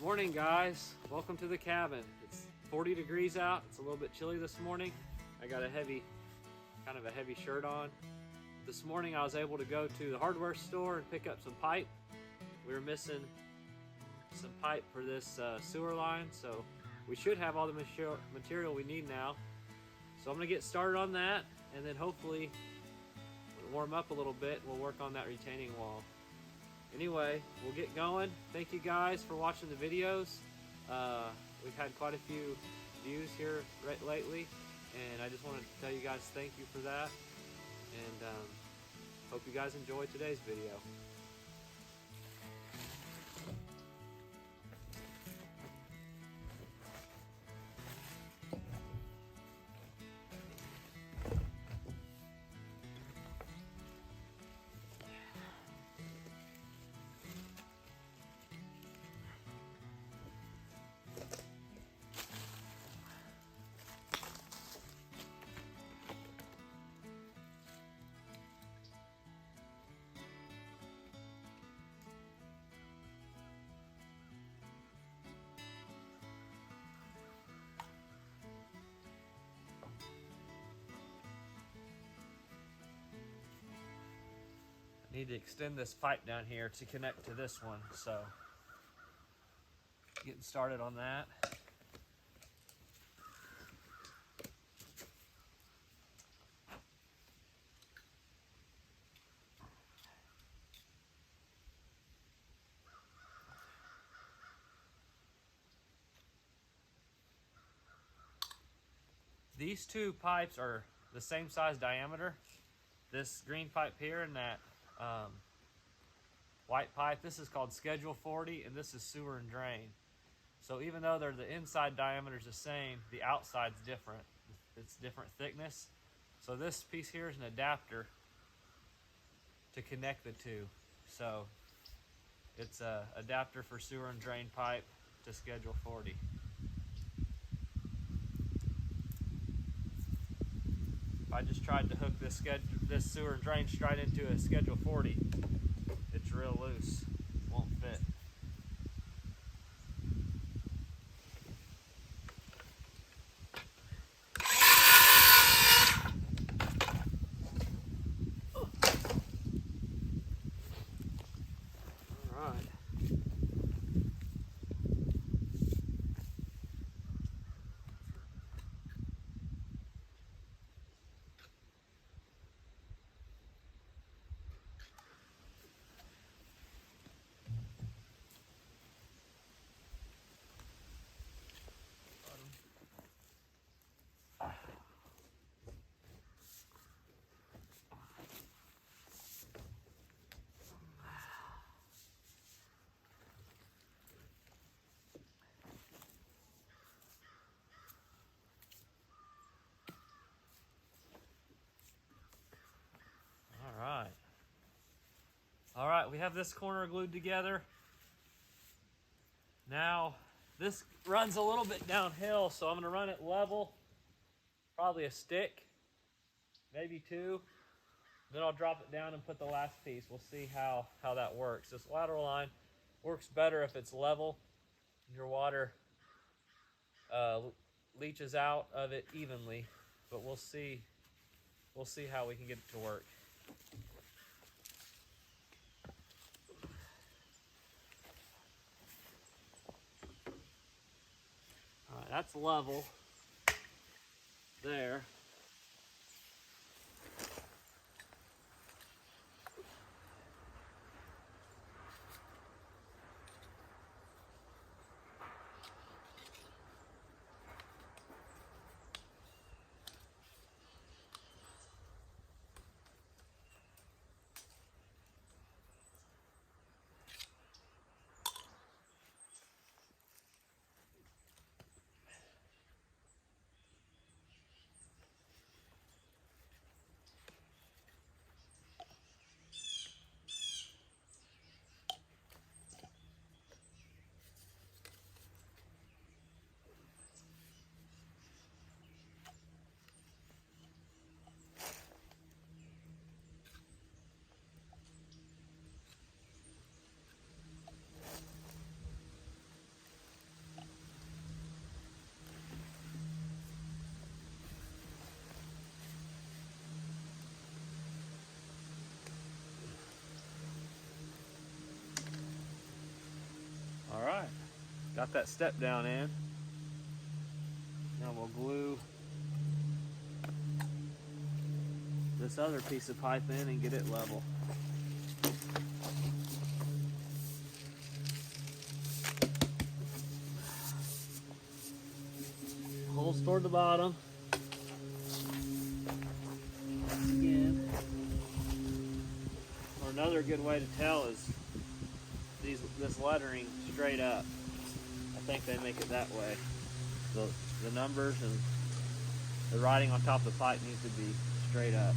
Morning, guys. Welcome to the cabin. It's 40 degrees out. It's a little bit chilly this morning. I got a heavy shirt on. This morning I was able to go to the hardware store and pick up some pipe. We were missing some pipe for this sewer line, so we should have all the material we need now. So I'm gonna get started on that, and then hopefully when it warm up a little bit, we'll work on that retaining wall. Anyway, we'll get going. Thank you guys for watching the videos. We've had quite a few views here lately, and I just wanted to tell you guys thank you for that, and hope you guys enjoy today's video. Need to extend this pipe down here to connect to this one, so getting started on that. These two pipes are the same size diameter. This green pipe here and that white pipe, this is called Schedule 40, and this is sewer and drain. So even though they're the inside diameter's the same, the outside's different. It's different thickness. So this piece here is an adapter to connect the two. So it's a adapter for sewer and drain pipe to Schedule 40. If I just tried to hook this sewer and drain straight into a Schedule 40, it's real loose, won't fit. All right, we have this corner glued together. Now, this runs a little bit downhill, so I'm gonna run it level, probably a stick, maybe two. Then I'll drop it down and put the last piece. We'll see how that works. This lateral line works better if it's level. Your water leaches out of it evenly, but we'll see how we can get it to work. All right, that's level there. Got that step down in. Now we'll glue this other piece of pipe in and get it level. Holes toward the bottom. Once again, or another good way to tell is this lettering straight up. I think they make it that way. The numbers and the writing on top of the pipe needs to be straight up.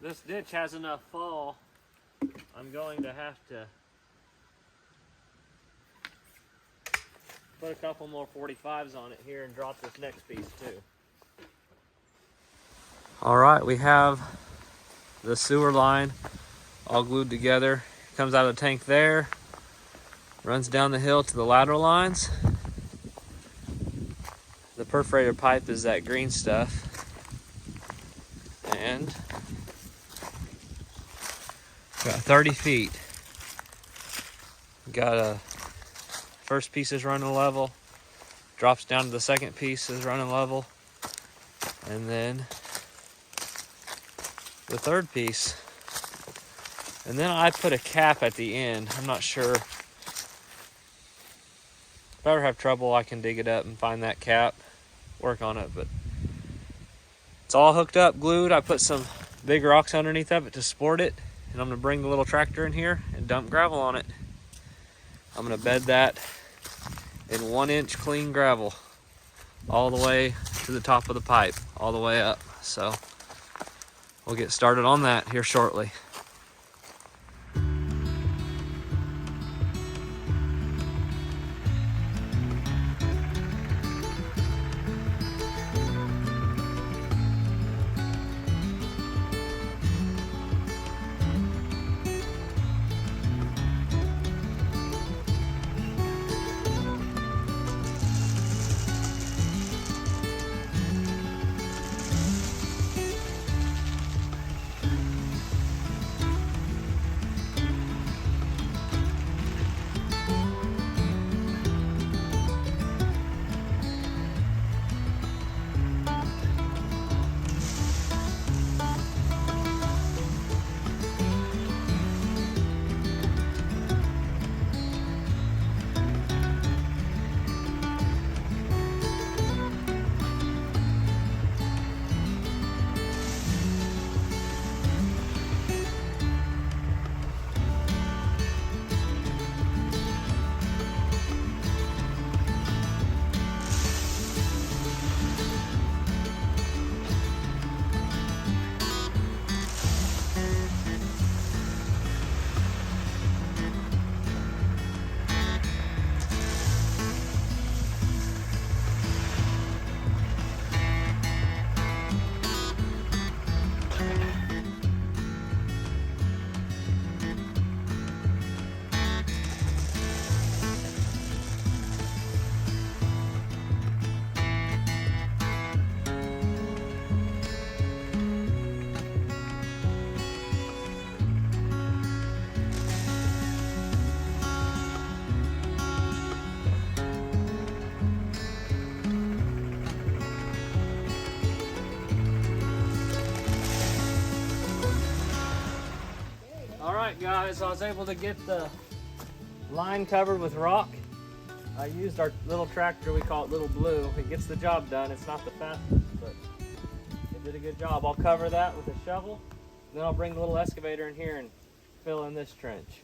This ditch has enough fall, I'm going to have to put a couple more 45s on it here and drop this next piece too. All right, we have the sewer line all glued together. It comes out of the tank there, runs down the hill to the lateral lines. The perforated pipe is that green stuff. And got 30 feet. Got a first piece is running level, drops down to the second piece is running level, and then the third piece. And then I put a cap at the end. I'm not sure. If I ever have trouble, I can dig it up and find that cap, work on it, but it's all hooked up, glued. I put some big rocks underneath of it to support it. And I'm gonna bring the little tractor in here and dump gravel on it. I'm gonna bed that in 1 inch clean gravel all the way to the top of the pipe, all the way up. So we'll get started on that here shortly. Alright guys, I was able to get the line covered with rock. I used our little tractor, we call it Little Blue. It gets the job done. It's not the fastest, but it did a good job. I'll cover that with a shovel, then I'll bring the little excavator in here and fill in this trench.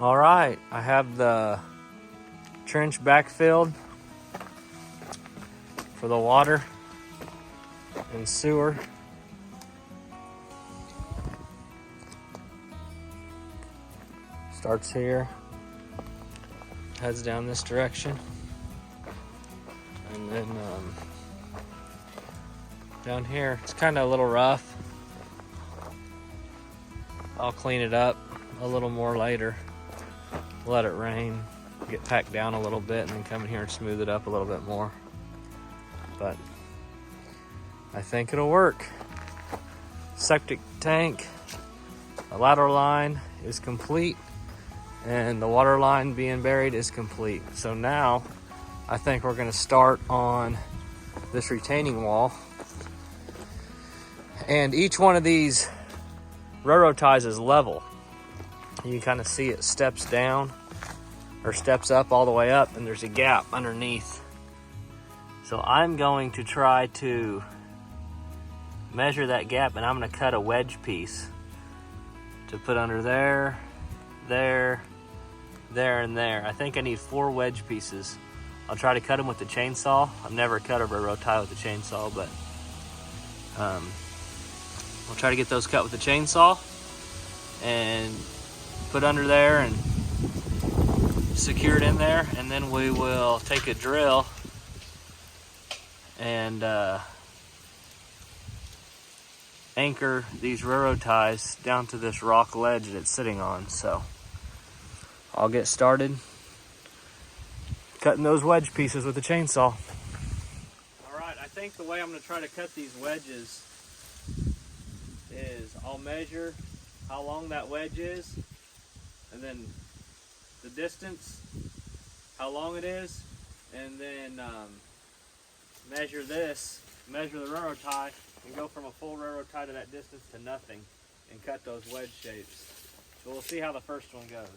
All right, I have the trench backfilled for the water and sewer. Starts here, heads down this direction, and then down here, it's kind of a little rough. I'll clean it up a little more later, let it rain, get packed down a little bit, and then come in here and smooth it up a little bit more. But I think it'll work. Septic tank, the lateral line is complete, and the water line being buried is complete. So now I think we're gonna start on this retaining wall. And each one of these railroad ties is level. You can kind of see it steps down or steps up all the way up, and there's a gap underneath. So I'm going to try to measure that gap, and I'm gonna cut a wedge piece to put under there, there, there, and there. I think I need 4 wedge pieces. I'll try to cut them with the chainsaw. I've never cut a railroad tie with a chainsaw, but I'll try to get those cut with the chainsaw and put under there and secure it in there, and then we will take a drill and anchor these railroad ties down to this rock ledge that it's sitting on. So I'll get started cutting those wedge pieces with the chainsaw. All right, I think the way I'm going to try to cut these wedges is I'll measure how long that wedge is, and then the distance, how long it is, and then measure the railroad tie, and go from a full railroad tie to that distance to nothing, and cut those wedge shapes. So we'll see how the first one goes.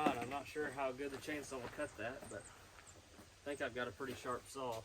I'm not sure how good the chainsaw will cut that, but I think I've got a pretty sharp saw.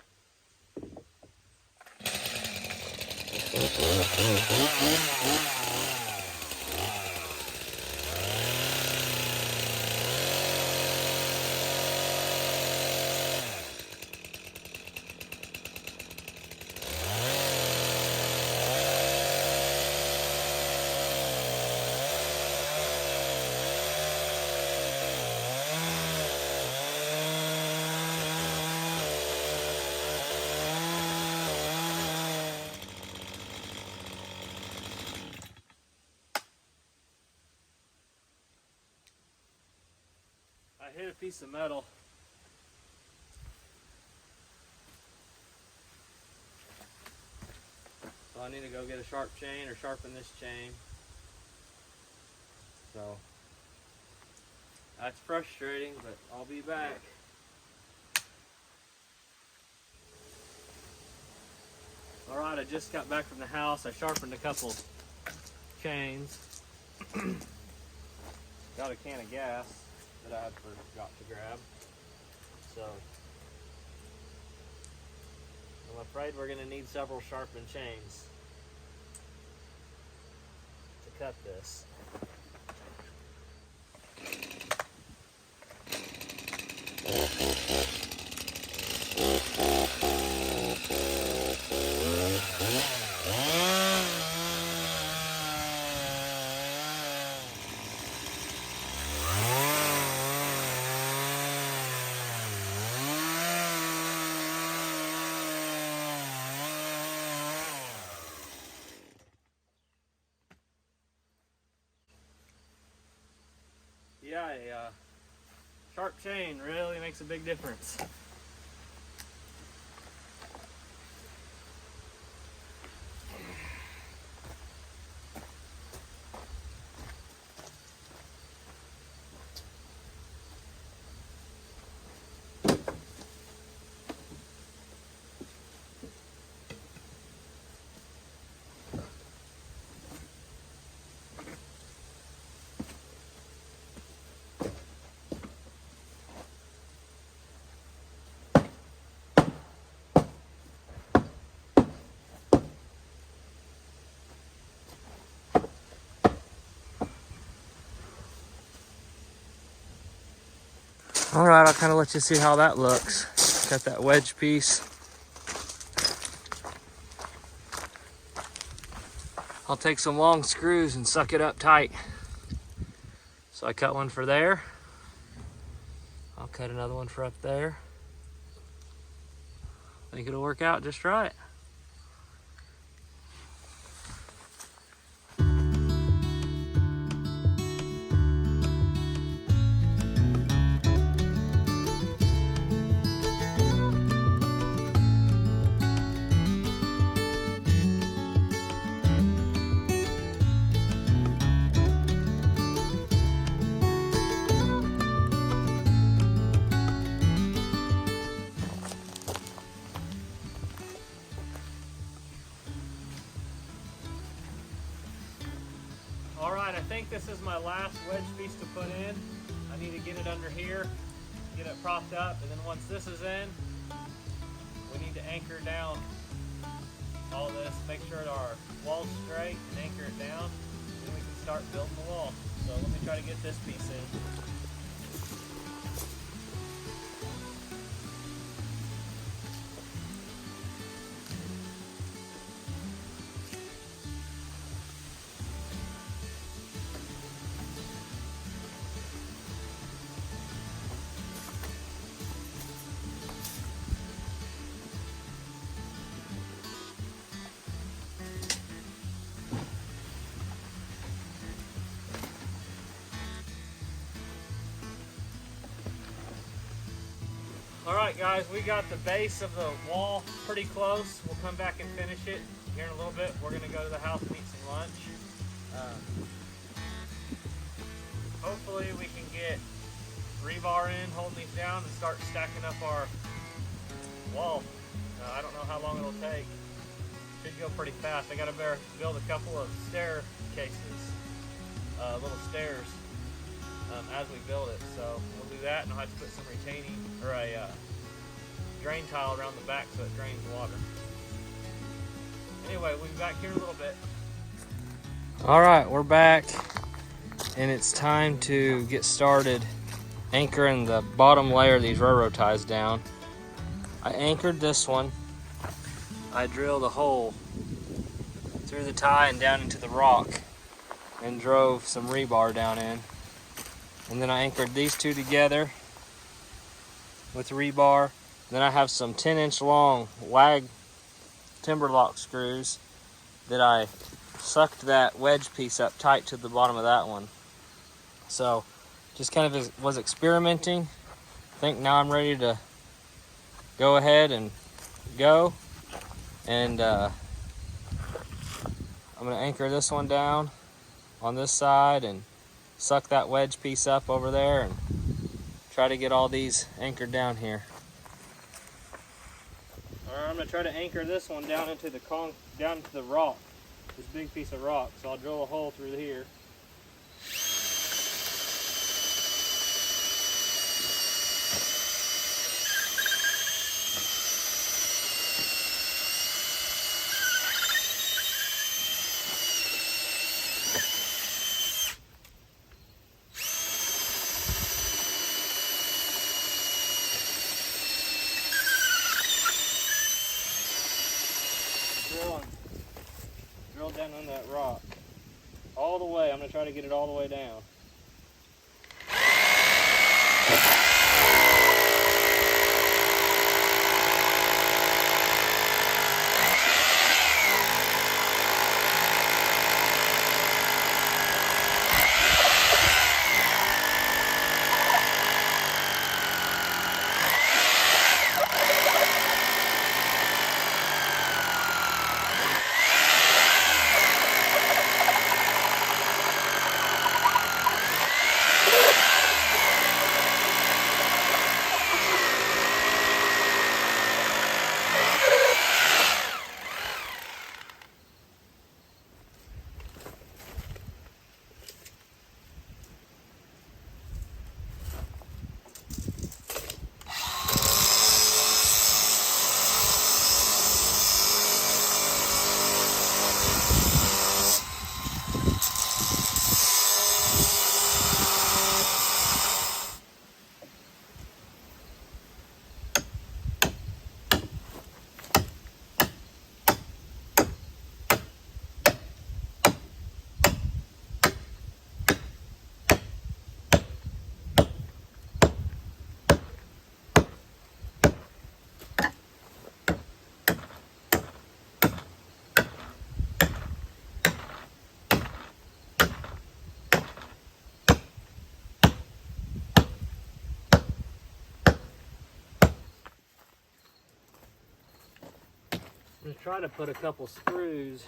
I hit a piece of metal. So I need to go get a sharp chain or sharpen this chain. So that's frustrating, but I'll be back. All right, I just got back from the house. I sharpened a couple chains. Got a can of gas that I had forgot to grab. So I'm afraid we're going to need several sharpened chains to cut this. a sharp chain really makes a big difference. All right, I'll kind of let you see how that looks. Got that wedge piece. I'll take some long screws and suck it up tight. So I cut one for there. I'll cut another one for up there. I think it'll work out just right. All right, I think this is my last wedge piece to put in. I need to get it under here, get it propped up, and then once this is in, we need to anchor down all this, make sure our wall's straight and anchor it down, then we can start building the wall. So let me try to get this piece in. Alright guys, we got the base of the wall pretty close. We'll come back and finish it here in a little bit. We're going to go to the house and eat some lunch. Hopefully we can get rebar in, holding these down, and start stacking up our wall. I don't know how long it'll take. Should go pretty fast. I got to build a couple of staircases, little stairs, as we build it. So we'll do that, and I'll have to put some retaining or a drain tile around the back so it drains water. Anyway, we'll be back here in a little bit. All right, we're back, and it's time to get started anchoring the bottom layer of these railroad ties down. I anchored this one. I drilled a hole through the tie and down into the rock and drove some rebar down in. And then I anchored these two together with rebar. Then I have some 10-inch long wag timber lock screws that I sucked that wedge piece up tight to the bottom of that one. So just kind of was experimenting. I think now I'm ready to go ahead and go. And I'm going to anchor this one down on this side and suck that wedge piece up over there and try to get all these anchored down here. Alright, I'm going to try to anchor this one down into the rock, this big piece of rock. So I'll drill a hole through here. Drill down on that rock all the way. I'm going to try to get it all the way down. I'm gonna try to put a couple screws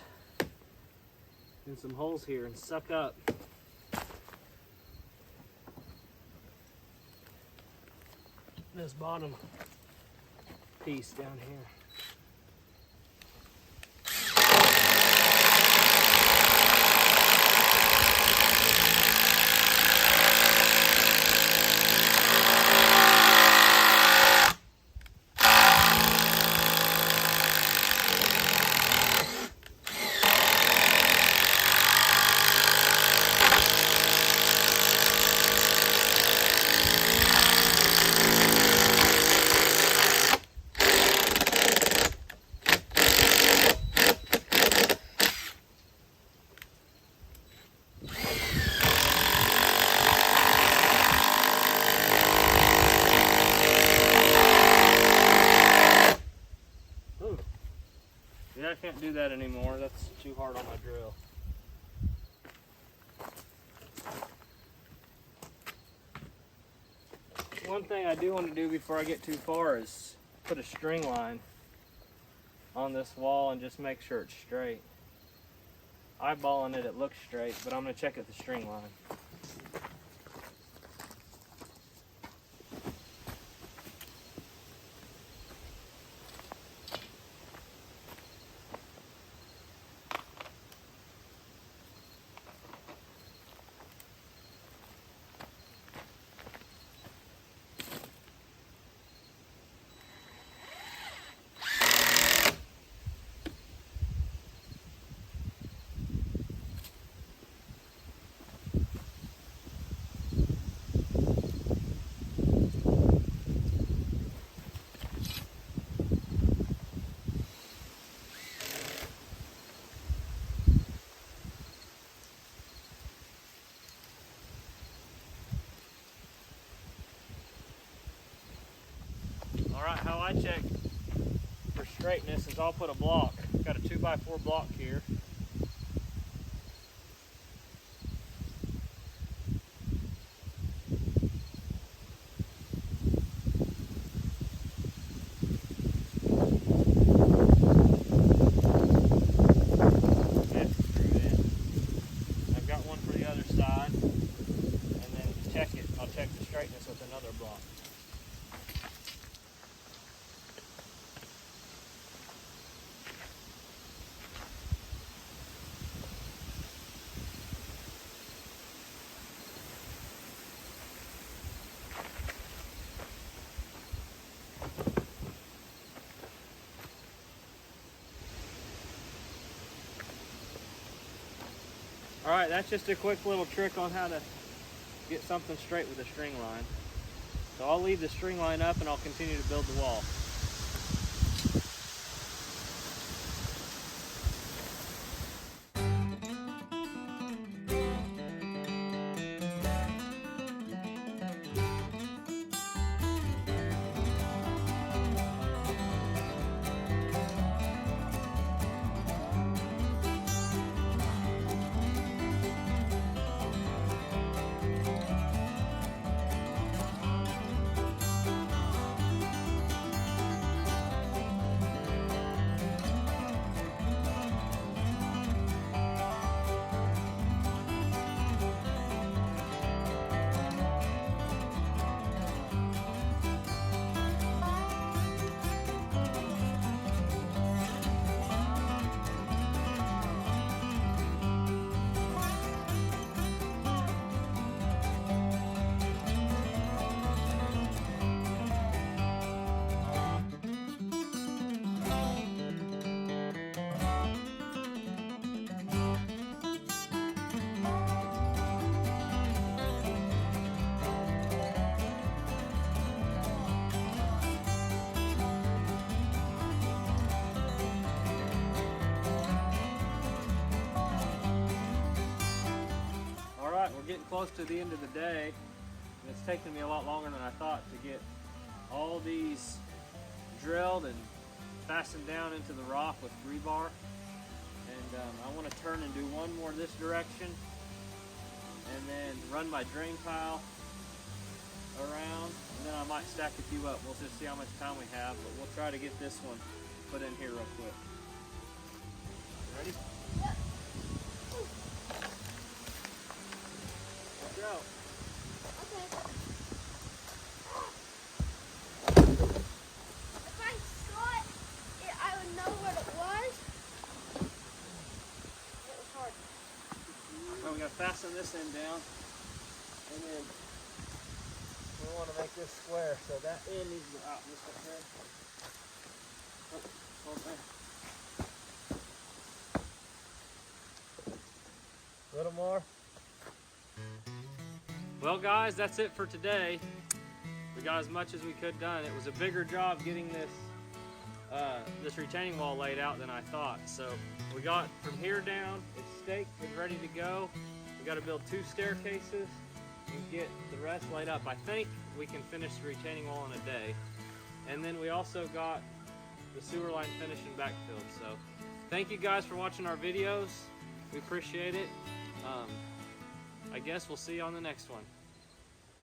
in some holes here and suck up this bottom piece down here. Yeah, I can't do that anymore. That's too hard on my drill. One thing I do want to do before I get too far is put a string line on this wall and just make sure it's straight. Eyeballing it, it looks straight, but I'm going to check at the string line. Alright, how I check for straightness is I'll put a block. Got a 2x4 block here. Get screwed in. I've got one for the other side. And then to check it, I'll check the straightness with another block. Alright, that's just a quick little trick on how to get something straight with a string line. So I'll leave the string line up and I'll continue to build the wall. Getting close to the end of the day, and it's taken me a lot longer than I thought to get all these drilled and fastened down into the rock with rebar. And I want to turn and do one more this direction and then run my drain tile around, and then I might stack a few up. We'll just see how much time we have, but we'll try to get this one put in here real quick. Ready? Yep. Watch out. Okay. If I saw it, I would know what it was. It was hard. Now we gotta fasten this end down, and then we want to make this square, so that end needs to go out this way. Oh, hold there. A little more. Well guys, that's it for today. We got as much as we could done. It was a bigger job getting this this retaining wall laid out than I thought. So we got from here down, it's staked and ready to go. We got to build 2 staircases and get the rest laid up. I think we can finish the retaining wall in a day. And then we also got the sewer line finished and backfilled. So thank you guys for watching our videos. We appreciate it. I guess we'll see you on the next one.